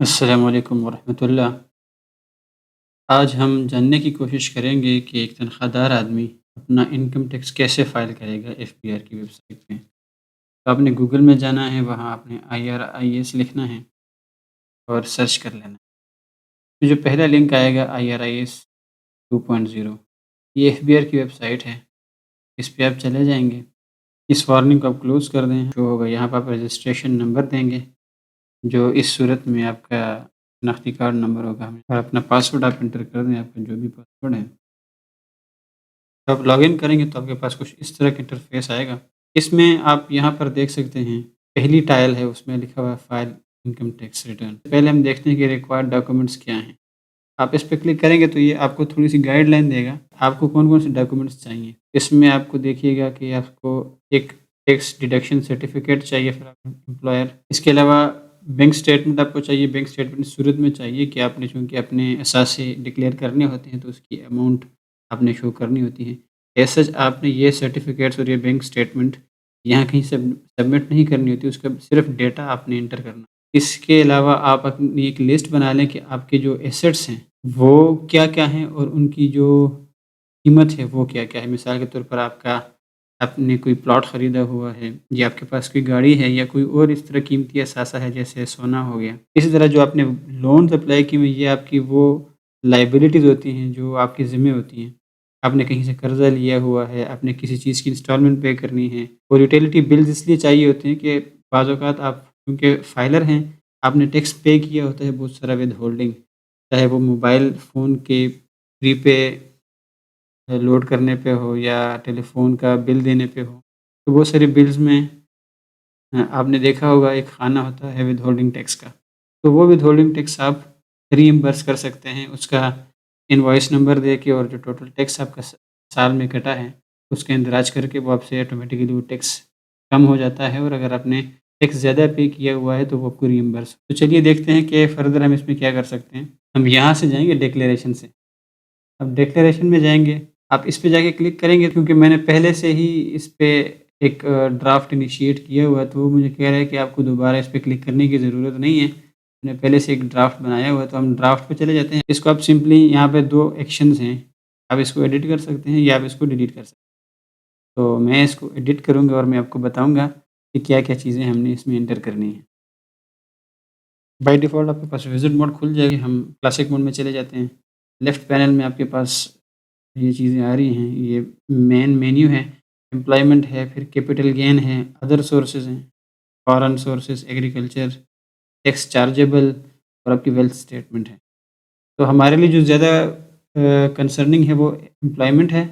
अस्सलाम वालेकुम वरहमतुल्लाह। आज हम जानने की कोशिश करेंगे कि एक तनख्वाहदार आदमी अपना इनकम टैक्स कैसे फ़ाइल करेगा एफबीआर की वेबसाइट पे। तो आपने गूगल में जाना है, वहाँ आपने IRIS लिखना है और सर्च कर लेना है। तो जो पहला लिंक आएगा IRIS 2.0, ये एफबीआर की वेबसाइट है। इस पे आप चले जाएँगे। इस वार्निंग को आप क्लोज़ कर दें। जो होगा यहाँ पे आप रजिस्ट्रेशन नंबर देंगे, जो इस सूरत में आपका शनाख्ती कार्ड नंबर होगा और अपना पासवर्ड आप एंटर कर दें, आपका जो भी पासवर्ड है। जब आप लॉगिन करेंगे तो आपके पास कुछ इस तरह का इंटरफ़ेस आएगा। इसमें आप यहाँ पर देख सकते हैं, पहली टाइल है उसमें लिखा हुआ है फाइल इनकम टैक्स रिटर्न। पहले हम देखते हैं कि रिक्वायर्ड डॉक्यूमेंट्स क्या हैं। आप इस पे क्लिक करेंगे तो ये आपको थोड़ी-सी गाइडलाइन देगा, आपको कौन-कौन से डॉक्यूमेंट्स चाहिए। इसमें आपको देखिएगा कि आपको एक टैक्स डिडक्शन सर्टिफ़िकेट चाहिए फिर एम्प्लॉयर। इसके अलावा बैंक स्टेटमेंट आपको चाहिए, बैंक स्टेटमेंट इस सूरत में चाहिए कि आपने चूँकि अपने असासे डिक्लेयर करने होते हैं तो उसकी अमाउंट आपने शो करनी होती है। एज़ सच आपने ये सर्टिफ़िकेट्स और ये बैंक स्टेटमेंट यहाँ कहीं सबमिट नहीं करनी होती, उसका सिर्फ़ डेटा आपने एंटर करना। इसके अलावा आप अपनी एक लिस्ट बना लें कि आपके जो एसेट्स हैं, वो क्या-क्या हैं और उनकी जो कीमत है, वो क्या-क्या है। मिसाल के तौर पर आपने कोई प्लॉट खरीदा हुआ है या आपके पास कोई गाड़ी है या कोई और इस तरह कीमती असासा है जैसे सोना हो गया। इसी तरह जो आपने लोन्स अप्लाई किए हुए हैं, ये आपकी वो लायबिलिटीज़ होती हैं जो आपके ज़िम्मे होती हैं। आपने कहीं से कर्ज़ा लिया हुआ है, आपने किसी चीज़ की इंस्टॉलमेंट पे करनी है और यूटिलिटी बिल्स इसलिए चाहिए होते हैं कि बाज़ औक़ात आप क्योंकि फाइलर हैं, आपने टैक्स पे किया होता है बहुत सारा विथहोल्डिंग, चाहे वो मोबाइल फ़ोन के प्रीपे लोड करने पे हो या टेलीफ़ोन का बिल देने पे हो। तो वो सारे बिल्स में आपने देखा होगा एक खाना होता है विथहोल्डिंग टैक्स का। तो वो विथहोल्डिंग टैक्स आप रीइम्बर्स कर सकते हैं उसका इनवॉइस नंबर दे के और जो टोटल टैक्स आपका साल में कटा है, उसका इंदराज करके वो आपसे ऑटोमेटिकली वो टैक्स कम हो जाता है और अगर आपने टैक्स ज़्यादा पे किया हुआ है तो वो आपको रीइम्बर्स। तो चलिए देखते हैं कि फ़र्दर हम इसमें क्या कर सकते हैं। हम यहाँ से जाएँगे डिक्लेरेशन से। अब डिक्लेरेशन में जाएँगे, आप इस पे जाके क्लिक करेंगे क्योंकि मैंने पहले से ही इस पे एक ड्राफ्ट इनिशिएट किया हुआ है, तो वो मुझे कह रहा है कि आपको दोबारा इस पे क्लिक करने की ज़रूरत नहीं है। मैंने पहले से एक ड्राफ्ट बनाया हुआ है, तो हम ड्राफ्ट पे चले जाते हैं। इसको आप सिंपली यहाँ पे 2 एक्शंस हैं, आप इसको एडिट कर सकते हैं या आप इसको डिलीट कर सकते हैं। तो मैं इसको एडिट करूँगा और मैं आपको बताऊँगा कि क्या-क्या चीज़ें हमने इसमें एंटर करनी है। बाय डिफ़ॉल्ट आपके पास विज़िट मोड खुल जाएगी, हम क्लासिक मोड में चले जाते हैं। लेफ्ट पैनल में आपके पास ये चीज़ें आ रही हैं, ये मेन मेन्यू है, एम्प्लॉयमेंट है, फिर कैपिटल गेन है, अदर सोर्सेज़ हैं, foreign sources, agriculture, tax chargeable और आपकी वेल्थ स्टेटमेंट है। तो हमारे लिए जो ज़्यादा कंसर्निंग है वो एम्प्लॉयमेंट है।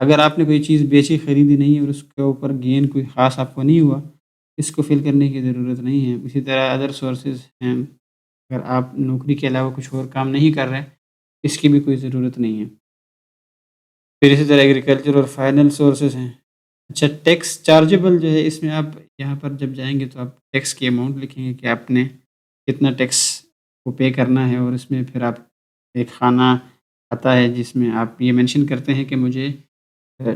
अगर आपने कोई चीज़ बेची, खरीदी नहीं है और उसके ऊपर गेन कोई ख़ास आपको नहीं हुआ, इसको फ़िल करने की ज़रूरत नहीं है। इसी तरह अदर सोर्सेज़ हैं, अगर आप नौकरी के अलावा कुछ और काम नहीं कर रहे, इसकी भी कोई ज़रूरत नहीं है। फिर इसी तरह एग्रीकल्चर और फाइनल सोर्सेज़ हैं। अच्छा टैक्स चार्जेबल जो है इसमें आप यहाँ पर जब जाएँगे तो आप टैक्स की अमाउंट लिखेंगे कि आपने कितना टैक्स को पे करना है और इसमें फिर आप एक खाना आता है जिसमें आप ये मेंशन करते हैं कि मुझे अ,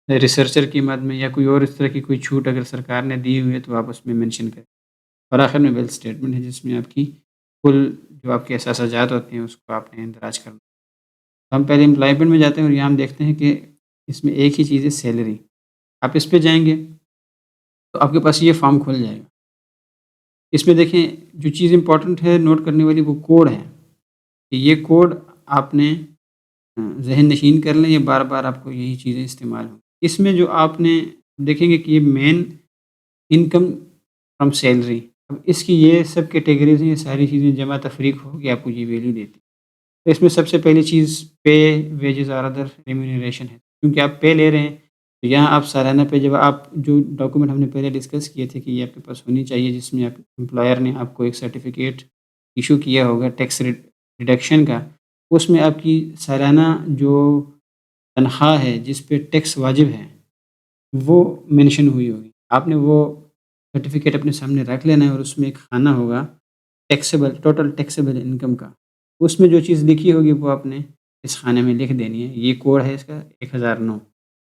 रिसर्चर की मद में या कोई और इस तरह की कोई छूट अगर सरकार ने दी हुई है तो आप उसमें मेंशन करें। और आखिर में वेल्थ स्टेटमेंट है जिसमें आपकी कुल जो आपके एहसास होते हैं उसको आपने इंदराज करना। तो हम पहले एम्प्लॉयमेंट में जाते हैं और यहाँ हम देखते हैं कि इसमें एक ही चीज़ है सैलरी। आप इस पे जाएँगे तो आपके पास ये फॉर्म खुल जाएगा। इसमें देखें जो चीज़ इम्पोर्टेंट है नोट करने वाली वो कोड है। कि ये कोड आपने ज़हन नशीन कर लें, ये बार-बार आपको यही चीज़ें इस्तेमाल हों। इसमें जो आपने देखेंगे कि ये मेन इनकम फ्रॉम सैलरी, अब इसकी ये सब कैटेगरीज़ हैं, ये सारी चीज़ें जमा तफ़रीक होके आपको ये वैल्यू देती है। तो इसमें सबसे पहली चीज़ पे, वेजेज़ और अदर रेम्यूनरेशन है। क्योंकि आप पे ले रहे हैं, तो यहाँ आप सालाना पे जब आप जो डॉक्यूमेंट हमने पहले डिस्कस किए थे कि ये आपके पास होनी चाहिए जिसमें आप एम्प्लॉयर ने आपको एक सर्टिफ़िकेट इश्यू किया होगा टैक्स रिडक्शन का, उसमें आपकी सालाना जो तनख़्वाह है जिस पे टैक्स वाजिब है, वो मेंशन हुई होगी। आपने वो सर्टिफ़िकेट अपने सामने रख लेना है और उसमें एक खाना होगा टोटल टैक्सेबल इनकम का। उसमें जो चीज़ लिखी होगी वो आपने इस खाने में लिख देनी है। ये कोड है इसका 1009।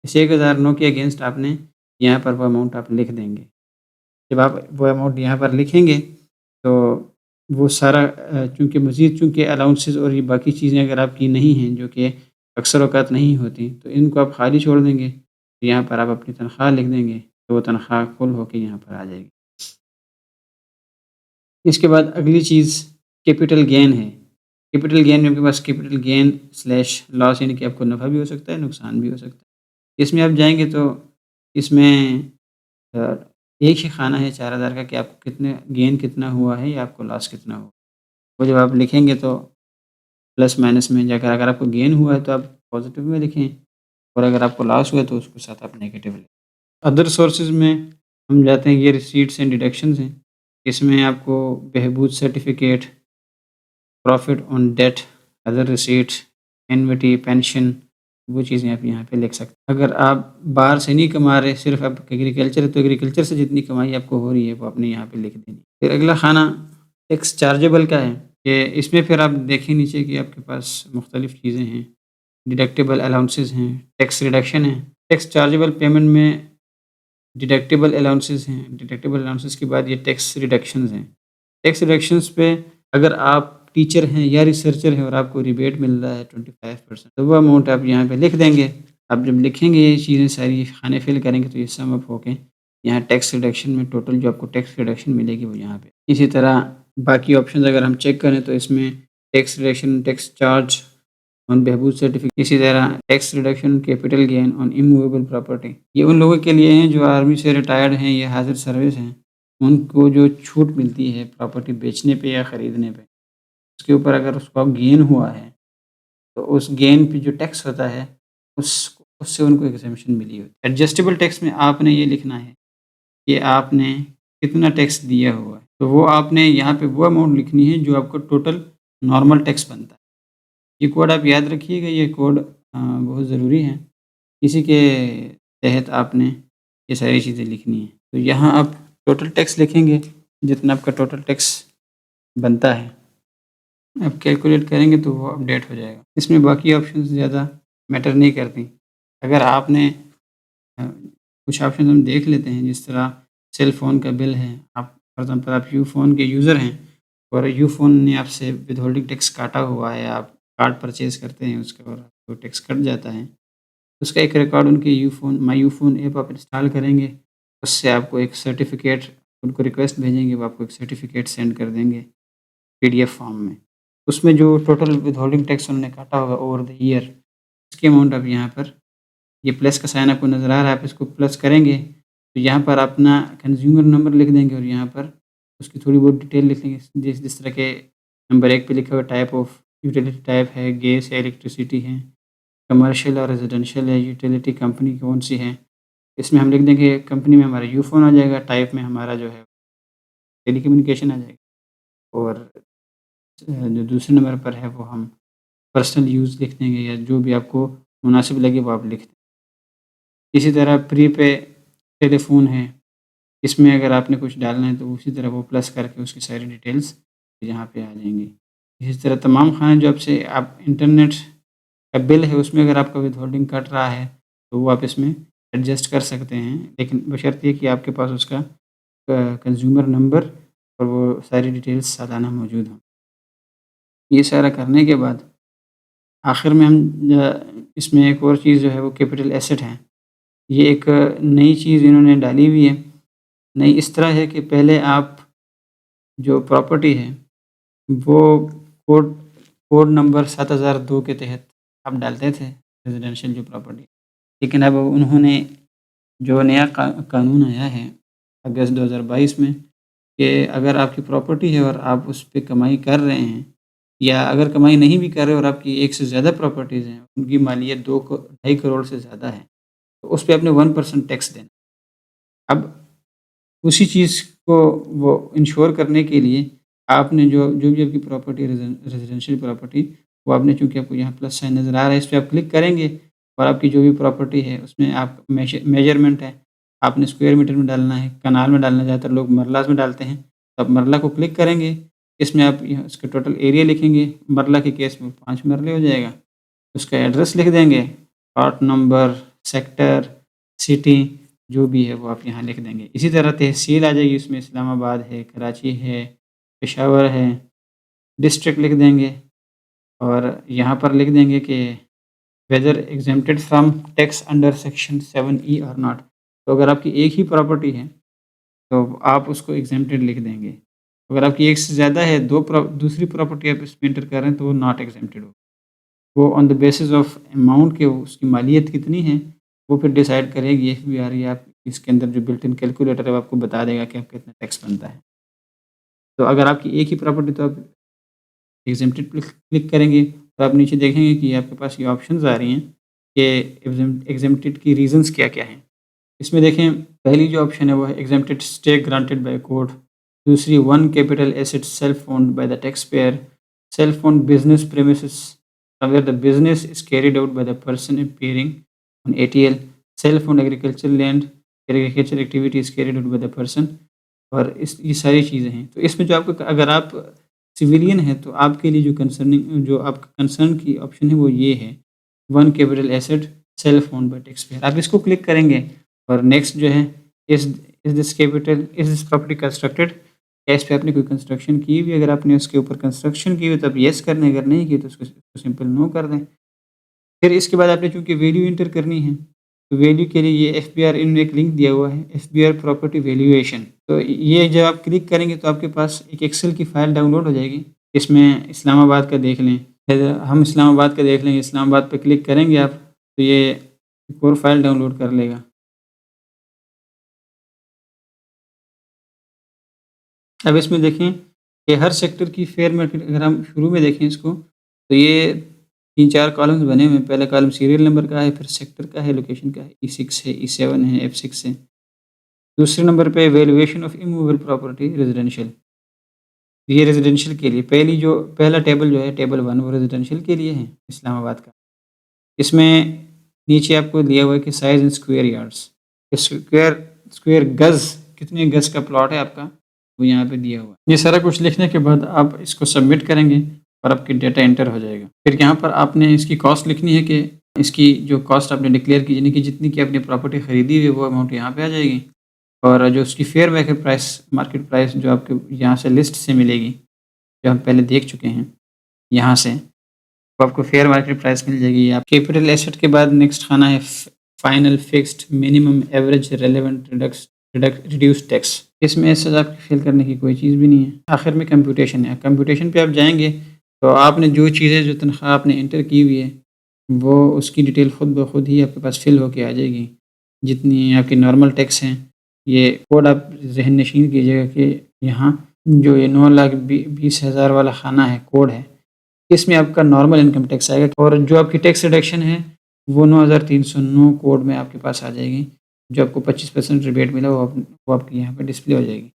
इस 1009 के अगेंस्ट आपने यहाँ पर वो अमाउंट आप लिख देंगे। जब आप वो अमाउंट यहाँ पर लिखेंगे तो वो सारा चूँकि मज़ीद चूँकि अलाउंसेस और ये बाकी चीज़ें अगर आपकी नहीं हैं, जो कि अक्सर औक़ात नहीं होती, तो इनको आप खाली छोड़ देंगे। तो यहाँ पर आप अपनी तनख़्वाह लिख देंगे, तो वो तनख़्वाह कुल होके यहाँ पर आ जाएगी। इसके बाद अगली चीज़ कैपिटल गेन है। कैपिटल गेन में आपके पास कैपिटल गेन स्लैश लॉस यानी कि आपको नफ़ा भी हो सकता है, नुकसान भी हो सकता है। इसमें आप जाएँगे तो इसमें अ, एक ही खाना है 4000 का कि आपको कितने गेन कितना हुआ है या आपको लॉस कितना हुआ। वो जब आप लिखेंगे तो प्लस माइनस में जाकर अगर आपको गेन हुआ है तो आप पॉज़िटिव में लिखें और अगर आपको लॉस हुआ है तो उसके साथ आप नेगेटिव लिखें। अदर सोर्सेज़ में हम जाते हैं, ये रिसीट्स एंड डिडक्शंस हैं। इसमें आपको Behbood certificate, profit on debt, other receipts, annuity, pension, वो चीज़ें आप यहाँ पे लिख सकते हैं। अगर आप बाहर से नहीं कमा रहे, सिर्फ़ आप एग्रीकल्चर है तो एग्रीकल्चर से जितनी कमाई आपको हो रही है वो आपने यहाँ पे लिख देनी। फिर अगला खाना टैक्स चार्जेबल का है कि इसमें फिर आप देखें नीचे कि आपके पास मुख्तलिफ़ चीज़ें हैं, डिडक्टेबल अलाउंसेस हैं, टैक्स रिडक्शन है। टैक्स चार्जेबल पेमेंट में डिडक्टेबल अलाउंसेस हैं, डिडक्टेबल अलाउंसेस के बाद ये टैक्स रिडक्शंस हैं। टैक्स रिडक्शंस पे अगर आप टीचर हैं या रिसर्चर हैं और आपको रिबेट मिल रहा है 25% तो वो अमाउंट आप यहाँ पे लिख देंगे। आप जब लिखेंगे ये चीज़ें सारी खाने फिल करेंगे तो ये सम अप होके यहाँ टैक्स रिडक्शन में टोटल जो आपको टैक्स रिडक्शन मिलेगी वो यहाँ पे। इसी तरह बाकी ऑप्शंस अगर हम चेक करें तो इसमें tax reduction, tax charge on Behbood certificate, इसी तरह tax reduction capital gain on immovable property. ये उन लोगों के लिए हैं जो आर्मी से रिटायर्ड हैं या हाज़िर सर्विस हैं, उनको जो छूट मिलती है प्रॉपर्टी बेचने पे या ख़रीदने पे, उसके ऊपर अगर उसको गेन हुआ है, तो उस गेन पे जो टैक्स होता है उस उससे उनको एग्ज़म्पशन मिली होती है। एडजस्टेबल टैक्स में आपने ये लिखना है कि आपने कितना टैक्स दिया हुआ है, तो वो आपने यहाँ पे वो अमाउंट लिखनी है जो आपको टोटल नॉर्मल टैक्स बनता है। ये कोड आप याद रखिएगा, ये कोड बहुत ज़रूरी है। इसी के तहत आपने ये सारी चीज़ें लिखनी है। तो यहाँ आप टोटल टैक्स लिखेंगे, जितना आपका टोटल टैक्स बनता है, आप कैलकुलेट करेंगे तो वो अपडेट हो जाएगा। इसमें बाकी ऑप्शंस ज़्यादा मैटर नहीं करती। अगर आपने कुछ ऑप्शन हम देख लेते हैं, जिस तरह सेल फ़ोन का बिल है, आप फॉर एग्ज़ाम्पल आप यूफ़ोन के यूज़र हैं और यूफ़ोन ने आपसे विथहोल्डिंग टैक्स काटा हुआ है, आप कार्ड परचेज़ करते हैं उसके और आपको टैक्स कट जाता है। उसका एक रिकॉर्ड उनके यूफ़ोन माई यूफ़ोन ऐप आप इंस्टॉल करेंगे, उससे आपको एक सर्टिफ़िकेट उनको रिक्वेस्ट भेजेंगे, वो आपको एक सर्टिफ़िकेट सेंड कर देंगे पीडीएफ फॉर्म में। उसमें जो टोटल विथहोल्डिंग टैक्स उन्होंने काटा होगा ओवर द ईयर, उसकी अमाउंट आप यहाँ पर ये प्लस का साइन आपको नज़र आ रहा है, आप इसको प्लस करेंगे, तो यहाँ पर अपना कंज़्यूमर नंबर लिख देंगे और यहाँ पर उसकी थोड़ी बहुत डिटेल लिख लेंगे। जिस जिस तरह के नंबर 1 पे लिखा हुआ टाइप ऑफ यूटिलिटी टाइप है, गैस या इलेक्ट्रिसिटी है, कमर्शियल और रेज़िडेंशियल है, यूटिलिटी कंपनी कौन-सी है। इसमें हम लिख देंगे कंपनी में हमारा यूफ़ोन आ जाएगा, टाइप में हमारा जो है टेलीकम्युनिकेशन आ जाएगा और जो दूसरे नंबर पर है वो हम पर्सनल यूज़ लिख देंगे या जो भी आपको मुनासिब लगे वो आप लिख दें। इसी तरह प्रीपे टेलीफ़ोन है, इसमें अगर आपने कुछ डालना है तो उसी तरह वो प्लस करके उसकी सारी डिटेल्स यहाँ पे आ जाएँगी। इसी तरह तमाम खाने जो आपसे आप इंटरनेट का बिल है उसमें अगर आपका विथहोल्डिंग कट रहा है, तो वो आप इसमें एडजस्ट कर सकते हैं, लेकिन बशर्ते कि आपके पास उसका कंज़्यूमर नंबर और वो सारी डिटेल्स सालाना मौजूद हों। ये सारा करने के बाद आखिर में हम इसमें एक और चीज़ जो है वो कैपिटल एसेट है। ये एक नई चीज़ इन्होंने डाली हुई है। नई इस तरह है कि पहले आप जो प्रॉपर्टी है वो कोड कोड नंबर 7002 के तहत आप डालते थे रेज़िडेंशियल जो प्रॉपर्टी। लेकिन अब उन्होंने जो नया कानून आया है अगस्त 2022 में कि अगर आपकी प्रॉपर्टी है और आप उस पे कमाई कर रहे हैं या अगर कमाई नहीं भी कर रहे और आपकी एक से ज़्यादा प्रॉपर्टीज़ हैं, उनकी मालियत 2 को ढाई करोड़ से ज़्यादा है, तो उस पे आपने 1% टैक्स देना। अब उसी चीज़ को वो इंश्योर करने के लिए आपने जो जो भी आपकी प्रॉपर्टी रेज़िडेंशियल प्रॉपर्टी वो आपने चूँकि आपको यहाँ प्लस साइन नज़र आ रहा है, इस पे आप क्लिक करेंगे और आपकी जो भी प्रॉपर्टी है उसमें आप मेजरमेंट है, आपने स्क्वायर मीटर में डालना है, कनाल में डालना, ज़्यादातर लोग मरलास में डालते हैं, तो आप मरला को क्लिक करेंगे, इसमें आप यहाँ उसका टोटल एरिया लिखेंगे, मरला के केस में 5 मरले हो जाएगा, उसका एड्रेस लिख देंगे, प्लॉट नंबर, सेक्टर, सिटी जो भी है वो आप यहाँ लिख देंगे। इसी तरह तहसील आ जाएगी, उसमें इस्लामाबाद है, कराची है, पेशावर है, डिस्ट्रिक्ट लिख देंगे और यहाँ पर लिख देंगे कि whether exempted from tax under section 7E और नॉट। तो अगर आपकी एक ही प्रॉपर्टी है, तो आप उसको एग्जेम्प्टेड लिख देंगे। अगर आपकी एक से ज़्यादा है, दूसरी प्रॉपर्टी आप इसमें एंटर कर रहे हैं, तो वो नॉट एग्जेम्प्टेड होगा। वो on the basis of amount के उसकी मालियत कितनी है, वो फिर डिसाइड करेगी एफबीआर, या आप इसके अंदर जो बिल्ट इन कैलकुलेटर है वो आपको बता देगा कि आपका कितना टैक्स बनता है। तो अगर आपकी एक ही प्रॉपर्टी, तो आप एग्जेम्प्टेड पे क्लिक करेंगे, तो आप नीचे देखेंगे कि आपके पास ये ऑप्शंस आ रही हैं कि एग्जेम्प्टेड की रीज़न्स क्या-क्या हैं। इसमें देखें, पहली जो ऑप्शन है वो है exempted stay granted by court, दूसरी one capital asset self owned by the tax payer, self owned business premises where the business is carried out by the person appearing on ATL, self owned agriculture land, agriculture activity is carried out by the person. और इस ये सारी चीज़ें हैं। तो इसमें जो आपको, अगर आप सिविलियन हैं, तो आपके लिए जो आपका कंसर्न की ऑप्शन है वो ये है, one capital asset self owned bye tax payer. आप इसको क्लिक करेंगे और नेक्स्ट जो है, इज़ दिस प्रॉपर्टी कंस्ट्रक्टेड, क्या इस पे आपने कोई कंस्ट्रक्शन की हुई है? अगर आपने उसके ऊपर कंस्ट्रक्शन की हुई तो आप येस कर दें, अगर नहीं की तो उसको सिंपल नो कर दें। फिर इसके बाद आपने चूँकि वैल्यू एंटर करनी है, तो वैल्यू के लिए ये एफबीआर, इन्होंने एक लिंक दिया हुआ है, एफबीआर प्रॉपर्टी वैल्यूएशन। तो ये जब आप क्लिक करेंगे तो आपके पास एक एक्सेल की फ़ाइल डाउनलोड हो जाएगी। इसमें इस्लामाबाद का देख लें, फिर हम इस्लामाबाद का देख लेंगे, इस्लामाबाद पे क्लिक करेंगे आप, तो ये एक और फ़ाइल डाउनलोड कर लेगा। अब इसमें देखें कि हर सेक्टर की फेयर मार्केट, अगर हम शुरू में देखें इसको, तो ये 3-4 कॉलम्स बने हुए हैं। पहला कॉलम सीरियल नंबर का है, फिर सेक्टर का है, लोकेशन का है, E6 है, E7 है, F6 है। दूसरे नंबर पे valuation of immovable property residential, ये रेज़िडेंशियल के लिए पहला टेबल जो है, टेबल 1, वो रेज़िडेंशियल के लिए है इस्लामाबाद का। इसमें नीचे आपको दिया हुआ है कि size in square yards, square square गज़, कितने गज़ का प्लॉट है आपका, वो यहाँ पे दिया हुआ है। ये सारा कुछ लिखने के बाद आप इसको सबमिट करेंगे और आपकी डेटा एंटर हो जाएगा। फिर यहाँ पर आपने इसकी कॉस्ट लिखनी है कि इसकी जो कॉस्ट आपने डिक्लेयर की, यानी कि जितनी की आपने प्रॉपर्टी खरीदी हुई है, वो अमाउंट यहाँ पे आ जाएगी। और जो उसकी फेयर मार्केट प्राइस जो आपको यहाँ से लिस्ट से मिलेगी, जो हम पहले देख चुके हैं यहाँ से, तो आपको फेयर मार्केट प्राइस मिल जाएगी। आप कैपिटल एसेट के बाद नेक्स्ट खाना है final fixed minimum average relevant reduce tax. इसमें ऐसा आपकी फिल करने की कोई चीज़ भी नहीं है। आखिर में कंप्यूटेशन है, कंप्यूटेशन पे आप जाएंगे तो आपने जो चीज़ें, जो तनख्वाह आपने इंटर की हुई है, वो उसकी डिटेल खुद ब खुद ही आपके पास फिल होके आ जाएगी। जितनी आपकी नॉर्मल टैक्स हैं, ये कोड आप ज़हन नशीन कीजिएगा कि यहाँ जो ये 9,20,000 वाला खाना है, कोड है, इसमें आपका नॉर्मल इनकम टैक्स आएगा और जो आपकी टैक्स रिडक्शन है वो 9,309 कोड में आपके पास आ जाएगी। जो आपको 25% रिबेट मिला वो आपकी यहाँ पे डिस्प्ले हो जाएगी।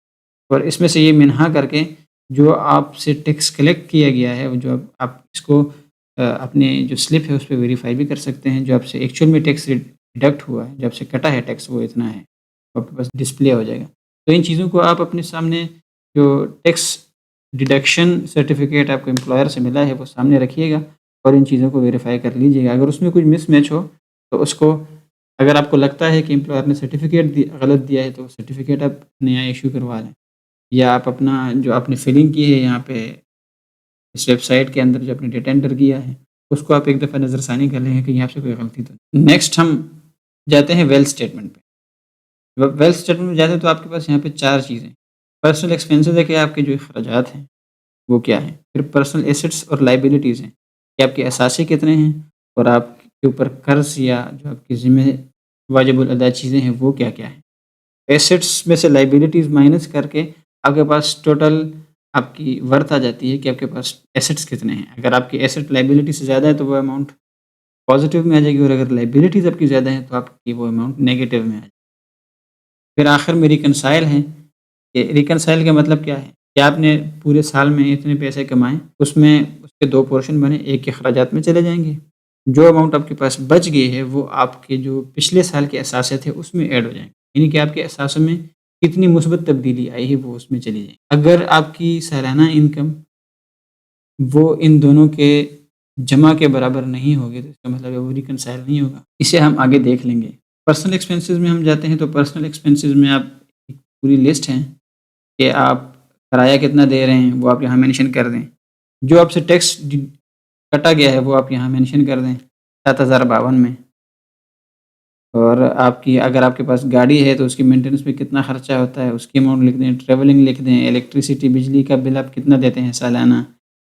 और इसमें से ये मिन्हा करके जो आपसे टैक्स कलेक्ट किया गया है, वो जो आप इसको अपने जो स्लिप है उस पे वेरीफ़ाई भी कर सकते हैं। जो आपसे एक्चुअल में टैक्स डिडक्ट हुआ है, जो आपसे कटा है टैक्स, वो इतना है, वो आपके पास डिस्प्ले हो जाएगा। तो इन चीज़ों को आप अपने सामने, जो टैक्स डिडक्शन सर्टिफ़िकेट आपको एम्प्लॉयर से मिला है, वो सामने रखिएगा और इन चीज़ों को वेरीफ़ाई कर लीजिएगा। अगर उसमें कुछ मिसमैच हो, तो उसको, अगर आपको लगता है कि एम्प्लॉयर ने सर्टिफ़िकेट गलत दिया है, तो सर्टिफ़िकेट आप नया इश्यू करवा लें। या आप अपना जो आपने फिलिंग की है यहाँ पे इस वेबसाइट के अंदर, जो आपने डेटा एंटर किया है, उसको आप एक दफ़ा नज़रसानी कर लें कि यहाँ से कोई गलती तो नहीं। नेक्स्ट हम जाते हैं वेल्थ स्टेटमेंट पे। वेल्थ स्टेटमेंट में जाते हैं तो आपके पास यहाँ पे 4 चीज़ें, पर्सनल एक्सपेंसेस है कि आपके जो अखराजात हैं वो क्या हैं, फिर पर्सनल एसेट्स और लायबिलिटीज़ हैं कि आपके असासे कितने हैं, और आपके ऊपर कर्ज़ या जो आपकी ज़िम्मे वाजिबुल अदा चीज़ें हैं वो क्या-क्या हैं। एसेट्स में से लायबिलिटीज़ माइनस करके आपके पास टोटल आपकी वर्थ आ जाती है कि आपके पास एसेट्स कितने हैं। अगर आपकी एसेट लायबिलिटी से ज़्यादा है तो वो अमाउंट पॉज़िटिव में आ जाएगी, और अगर लायबिलिटीज़ आपकी ज़्यादा है तो आपकी वो अमाउंट नेगेटिव में आ जाएगी। फिर आखिर में रिकंसाइल है, कि रिकंसाइल का मतलब क्या है कि आपने पूरे साल में इतने पैसे कमाए, उसमें उसके 2 पोर्शन बने, एक के अखराजात में चले जाएँगे। जो अमाउंट आपके पास बच गई है वो आपके जो पिछले साल के असासे थे उसमें ऐड हो जाएँगे। यानी कि आपके असासों में कितनी मुस्बत तब्दीली आई है वो उसमें चली जाएगी। अगर आपकी सालाना इनकम वो इन दोनों के जमा के बराबर नहीं होगी, तो इसका मतलब है वो रिकंसाइल नहीं होगा। इसे हम आगे देख लेंगे। पर्सनल एक्सपेंसेस में हम जाते हैं तो पर्सनल एक्सपेंसेस में आप, एक पूरी लिस्ट है कि आप किराया कितना दे रहे हैं वो आप यहाँ मेंशन कर दें। जो आपसे टैक्स कटा गया है वो आप यहाँ मेंशन कर दें 7,052 में। और आपकी अगर आपके पास गाड़ी है तो उसकी मेंटेनेंस पे कितना खर्चा होता है उसकी अमाउंट लिख दें, ट्रैवलिंग लिख दें, इलेक्ट्रिसिटी बिजली का बिल आप कितना देते हैं सालाना,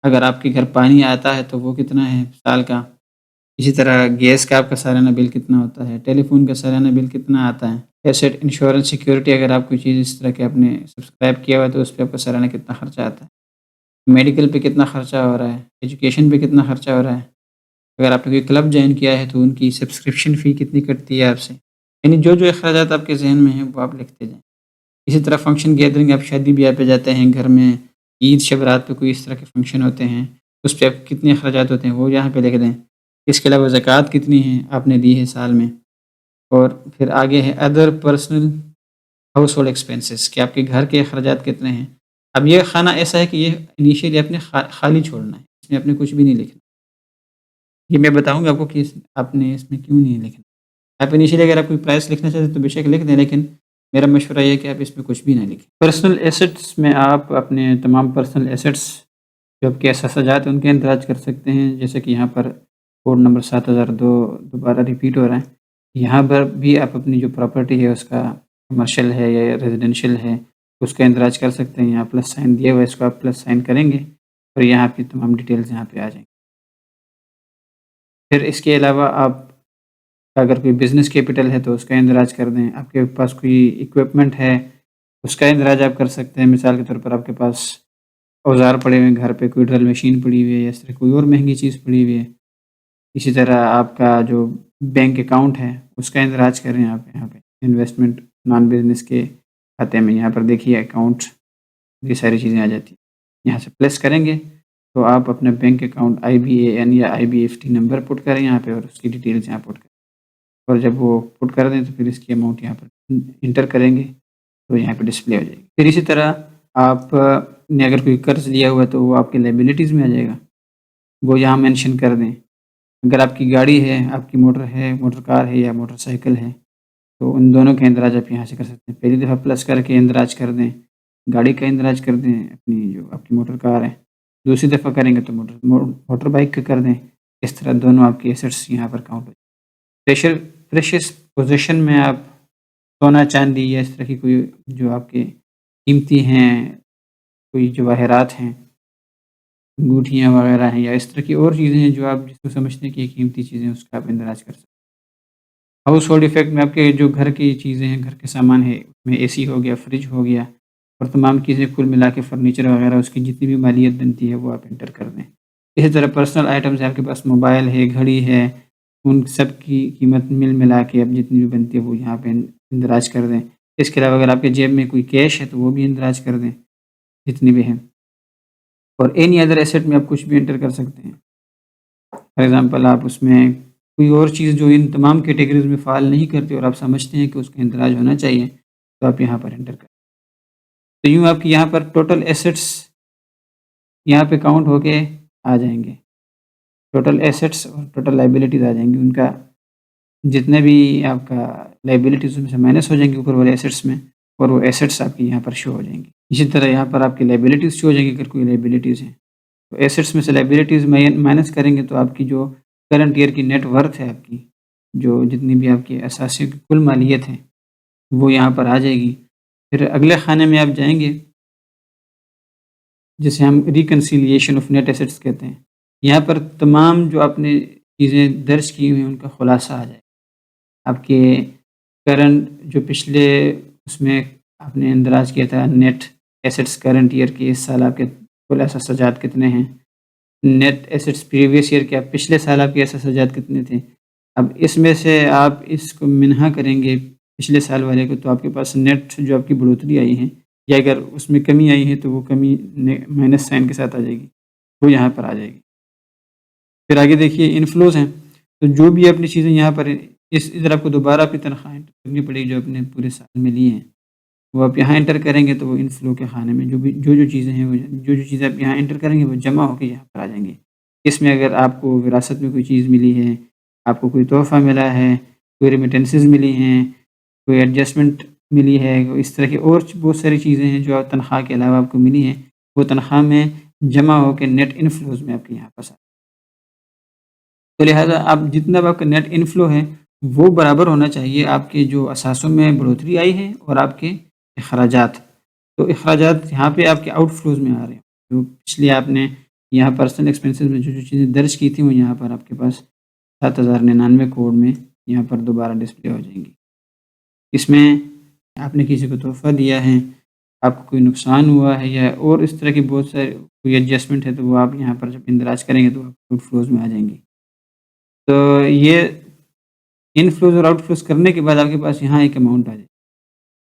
अगर आपके घर पानी आता है तो वो कितना है साल का। इसी तरह गैस का आपका सालाना बिल कितना होता है, टेलीफ़ोन का सालाना बिल कितना आता है, एसेट इंश्योरेंस सिक्योरिटी अगर आप कोई चीज़ इस तरह के आपने सब्सक्राइब किया हुआ है तो उस पे आपका सालाना कितना खर्चा आता है, मेडिकल पे कितना खर्चा हो रहा है, एजुकेशन पे कितना खर्चा हो रहा है, अगर आपने कोई क्लब जॉइन किया है तो उनकी सब्सक्रिप्शन फ़ी कितनी कटती है आपसे। यानी जो-जो अखराजात आपके ज़हन में हैं वो आप लिखते जाएँ। इसी तरह फंक्शन गैदरिंग आप शादी-ब्याह पे जाते हैं घर में, ईद शब-रात पे कोई इस तरह के फंक्शन होते हैं, उस पे आप कितने अखराजात होते हैं वो यहाँ पे लिख दें। इसके अलावा ज़कात कितनी है आपने दी है साल में। और फिर आगे है other personal house hold expenses कि आपके घर के अखराजात कितने हैं। अब ये खाना ऐसा है कि ये इनिशियली आपने खाली छोड़ना है, इसमें आपने कुछ भी नहीं लिखना। ये मैं बताऊँगा आपको कि आपने इसमें क्यों नहीं लिखना। आप इनिशियली अगर आप कोई प्राइस लिखना चाहते हैं तो बेशक लिख दें, लेकिन मेरा मशवरा ये है कि आप इसमें कुछ भी ना लिखें। पर्सनल एसेट्स में आप अपने तमाम पर्सनल एसेट्स जो आपके असासाजात हैं उनके इंदराज कर सकते हैं। जैसे कि यहाँ पर कोड नंबर 7002 दोबारा रिपीट हो रहा है। यहाँ पर भी आप अपनी जो प्रॉपर्टी है उसका कमर्शियल है या रेजिडेंशियल है उसका इंदराज कर सकते हैं। यहाँ प्लस साइन दिया हुआ है, इसको आप प्लस साइन करेंगे और यहाँ आपकी तमाम डिटेल्स यहाँ पे आ जाएँगी। फिर इसके अलावा आप अगर कोई बिज़नेस कैपिटल है तो उसका इंदराज कर दें। आपके पास कोई इक्विपमेंट है, उसका इंदराज आप कर सकते हैं। मिसाल के तौर पर आपके पास औज़ार पड़े हुए हैं घर पे, कोई ड्रिल मशीन पड़ी हुई है या इस तरह कोई और महँगी चीज़ पड़ी हुई है। इसी तरह आपका जो बैंक अकाउंट है, उसका इंदराज करें आप यहाँ पे। इन्वेस्टमेंट नॉन बिज़नेस के खाते में यहाँ पर देखिए अकाउंट, ये सारी चीज़ें आ जाती हैं। यहाँ से प्लस करेंगे तो आप अपना बैंक अकाउंट IBAN या IBFT नंबर पुट करें यहाँ पे और उसकी डिटेल्स यहाँ पुट करें। और जब वो पुट कर दें तो फिर इसकी अमाउंट यहाँ पर इंटर करेंगे तो यहाँ पे डिस्प्ले हो जाएगी। फिर इसी तरह आप ने अगर कोई कर्ज़ लिया हुआ है तो वो आपकी लायबिलिटीज़ में आ जाएगा, वो यहाँ मेंशन कर दें। अगर आपकी गाड़ी है, आपकी मोटर है, मोटर कार है या मोटरसाइकिल है, तो उन दोनों का इंदराज आप यहाँ से कर सकते हैं। पहली दफ़ा प्लस करके इंदराज कर दें, गाड़ी का इंदराज कर दें, अपनी जो आपकी मोटर कार है। दूसरी दफ़ा करेंगे तो मोटर बाइक का कर दें। इस तरह दोनों आपकी एसेट्स यहाँ पर काउंट हो प्रेशियस पोज़ेशन में आप सोना, चांदी या इस तरह की कोई जो आपके कीमती हैं, कोई जवाहरात हैं, अंगूठियाँ वग़ैरह हैं या इस तरह की और चीज़ें हैं जो आप जिसको समझते हैं कि ये कीमती चीज़ें हैं, उसका आप इंदराज कर सकते हैं। हाउस होल्ड इफ़ेक्ट में आपके जो घर की चीज़ें हैं, घर के सामान है, उसमें एसी हो गया, फ्रिज हो गया और तमाम चीज़ें कुल मिला के फर्नीचर वग़ैरह उसकी जितनी भी मालियत बनती है वो आप एंटर कर दें। इसी तरह पर्सनल आइटम्स हैं, आपके पास मोबाइल है, घड़ी है, उन सब की कीमत मिला के अब जितनी भी बनती है वो यहाँ पे इंदराज कर दें। इसके अलावा अगर आपके जेब में कोई कैश है तो वो भी इंदराज कर दें, जितनी भी है। और एनी अदर एसेट में आप कुछ भी एंटर कर सकते हैं। फॉर एग्ज़ाम्पल आप उसमें कोई और चीज़ जो इन तमाम कैटेगरीज़ में फ़ॉल नहीं करती और आप समझते हैं कि उसका इंदराज होना चाहिए, तो आप यहाँ पर एंटर करें। तो यूँ आपकी यहाँ पर टोटल एसेट्स यहाँ पे काउंट होके आ जाएँगे। टोटल एसेट्स और टोटल लायबिलिटीज़ आ जाएँगी। उनका जितने भी आपका लायबिलिटीज़ उसमें से माइनस हो जाएँगी ऊपर वाले एसेट्स में और वो एसेट्स आपकी यहाँ पर शो हो जाएँगी। इसी तरह यहाँ पर आपकी लायबिलिटीज़ शो हो जाएँगी अगर कोई लायबिलिटीज़ हैं। तो एसेट्स में से लायबिलिटीज़ माइनस करेंगे तो आपकी जो करंट ईयर की नेट वर्थ है आपकी, जो जितनी भी आपकी असासी की कुल मालियत है, वो यहाँ पर आ जाएगी। फिर अगले खाने में आप जाएँगे, जिसे हम रिकन्सिलिएशन ऑफ नेट एसेट्स कहते हैं। यहाँ पर तमाम जो आपने चीज़ें दर्ज की हुई हैं उनका खुलासा आ जाए। आपके करंट जो पिछले उसमें आपने इंदराज किया था नेट एसेट्स करंट ईयर के, इस साल आपके कुल असासाजात कितने हैं। नेट एसेट्स प्रीवियस ईयर के, आप पिछले साल आपके असासाजात कितने थे। अब इसमें से आप इसको मिन्हा करेंगे पिछले साल वाले को तो आपके पास नेट जो आपकी बढ़ोतरी आई है या अगर उसमें कमी आई है तो वो कमी माइनस साइन के साथ आ जाएगी, वो यहाँ पर आ जाएगी। फिर आगे देखिए इनफ्लोज़ हैं, तो जो भी अपनी चीज़ें यहाँ पर इधर आपको दोबारा अपनी तनख्वाह एंटर करनी पड़ेगी जो आपने पूरे साल में ली हैं। वो आप यहाँ एंटर करेंगे तो वो इनफ्लो के खाने में जो चीज़ें हैं, वो जो चीज़ें आप यहाँ एंटर करेंगे वो जमा होके यहाँ पर आ जाएँगी। इसमें अगर आपको विरासत में कोई चीज़ मिली है, आपको कोई तोहफ़ा मिला है, कोई रेमिटेंसेस मिली हैं, कोई एडजस्टमेंट मिली है, इस तरह की और बहुत सारी चीज़ें हैं जो तनख्वाह के अलावा आपको मिली हैं, वो तनख्वाह में जमा होके नेट इनफ्लोज़ में आपके यहाँ पास तो लिहाज़ा आप जितना भी आपका नेट इनफ्लो है, वो बराबर होना चाहिए आपके जो असासों में बढ़ोतरी आई है और आपके अखराजात। तो अखराजात यहाँ पे आपके आउटफ्लोज़ में आ रहे हैं। जो पिछले आपने यहाँ पर्सनल एक्सपेंसेस में जो-जो चीज़ें दर्ज की थी, वो यहाँ पर आपके पास 7099 कोड में यहाँ पर दोबारा डिस्प्ले हो जाएँगी। इसमें आपने किसी को तोहफ़ा दिया है, आपको कोई नुकसान हुआ है या और इस तरह की बहुत सारी कोई एडजस्टमेंट है, तो वो आप यहाँ पर जब इंदराज करेंगे तो आउटफ्लोज़ में आ जाएँगी। तो ये इनफ्लोज़ और आउटफ्लोज़ करने के बाद आपके पास यहाँ एक अमाउंट आ जाए।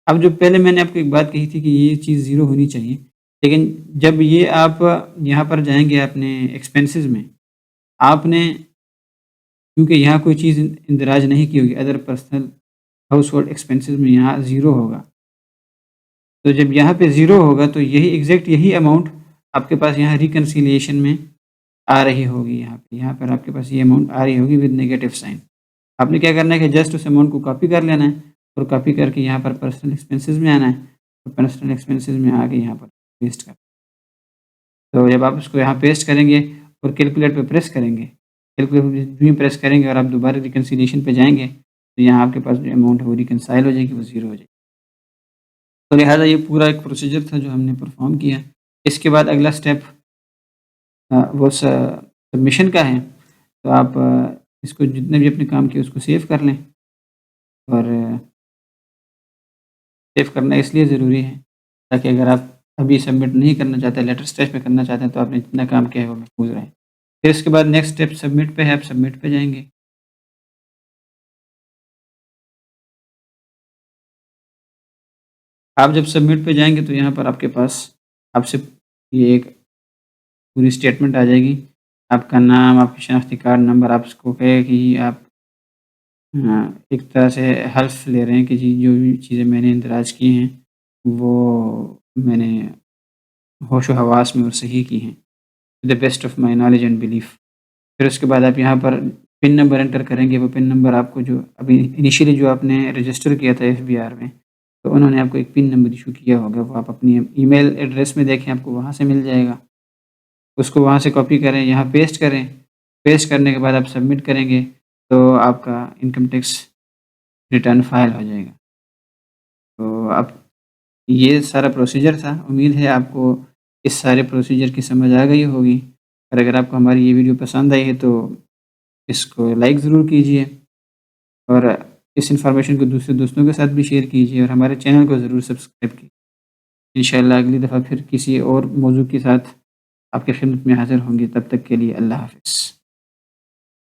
अब जो पहले मैंने आपको एक बात कही थी कि ये चीज़ ज़ीरो होनी चाहिए, लेकिन जब ये आप यहाँ पर जाएँगे अपने एक्सपेंसेस में, आपने क्योंकि यहाँ कोई चीज़ इंदराज नहीं की होगी, अदर पर्सनल हाउसहोल्ड एक्सपेंसेस में यहाँ ज़ीरो होगा। तो जब यहाँ पे ज़ीरो होगा तो यही एग्ज़ैक्ट यही अमाउंट आपके पास यहाँ रिकन्सिलिएशन में आ रही होगी यहाँ पर आपके पास ये अमाउंट आ रही होगी विद नेगेटिव साइन। आपने क्या करना है कि जस्ट उस अमाउंट को कॉपी कर लेना है और कॉपी करके यहाँ पर पर्सनल एक्सपेंसेस में आना है और पर्सनल एक्सपेंसेस में आके यहाँ पर पेस्ट कर। तो जब आप उसको यहाँ पेस्ट करेंगे और कैलकुलेट पे प्रेस करेंगे, कैलकुलेट पे प्रेस करेंगे और आप दोबारा रिकन्सिलिएशन पे जाएँगे, तो यहाँ आपके पास जो अमाउंट है वो रिकन्साइल हो जाएगी, वो ज़ीरो हो जाएगी। तो लिहाज़ा ये पूरा एक प्रोसीजर था जो हमने परफ़ॉर्म किया। इसके बाद अगला स्टेप वो सबमिशन का है। तो आप इसको जितने भी अपने काम किए उसको सेव कर लें और सेव करना इसलिए ज़रूरी है ताकि अगर आप अभी सबमिट नहीं करना चाहते, लेटर स्टेज पे करना चाहते हैं, तो आपने जितना काम किया है वो महफूज़ रहे। फिर इसके बाद नेक्स्ट स्टेप सबमिट पे है, आप सबमिट पे जाएँगे। आप जब सबमिट पे जाएँगे तो यहाँ पर आपके पास आपसे ये एक पूरी स्टेटमेंट आ जाएगी। आपका नाम, आपकी शनाख्ती कार्ड नंबर, आप उसको कहें कि आप एक तरह से हेल्प ले रहे हैं कि जी जो भी चीज़ें मैंने इंदराज की हैं, वो मैंने होशो-हवास में और सही की हैं, to the best of my knowledge and belief. फिर उसके बाद आप यहाँ पर पिन नंबर एंटर करेंगे, वो पिन नंबर आपको जो अभी इनिशियली जो आपने रजिस्टर किया था एफबीआर में, तो उन्होंने आपको एक पिन नंबर इश्यू किया होगा, वो आप अपनी ईमेल एड्रेस में देखें, आपको वहाँ से मिल जाएगा। उसको वहाँ से कॉपी करें, यहाँ पेस्ट करें, पेस्ट करने के बाद आप सबमिट करेंगे, तो आपका इनकम टैक्स रिटर्न फाइल हो जाएगा। तो आप ये सारा प्रोसीजर था। उम्मीद है आपको इस सारे प्रोसीजर की समझ आ गई होगी और अगर आपको हमारी ये वीडियो पसंद आई है तो इसको लाइक ज़रूर कीजिए और इस इन्फॉर्मेशन को दूसरे दोस्तों के साथ भी शेयर कीजिए और हमारे चैनल को ज़रूर सब्सक्राइब कीजिए। इंशाअल्लाह अगली दफ़ा फिर किसी और मौजू के साथ आपकी खिदमत में हाज़िर होंगे। तब तक के लिए अल्लाह हाफ़िज़।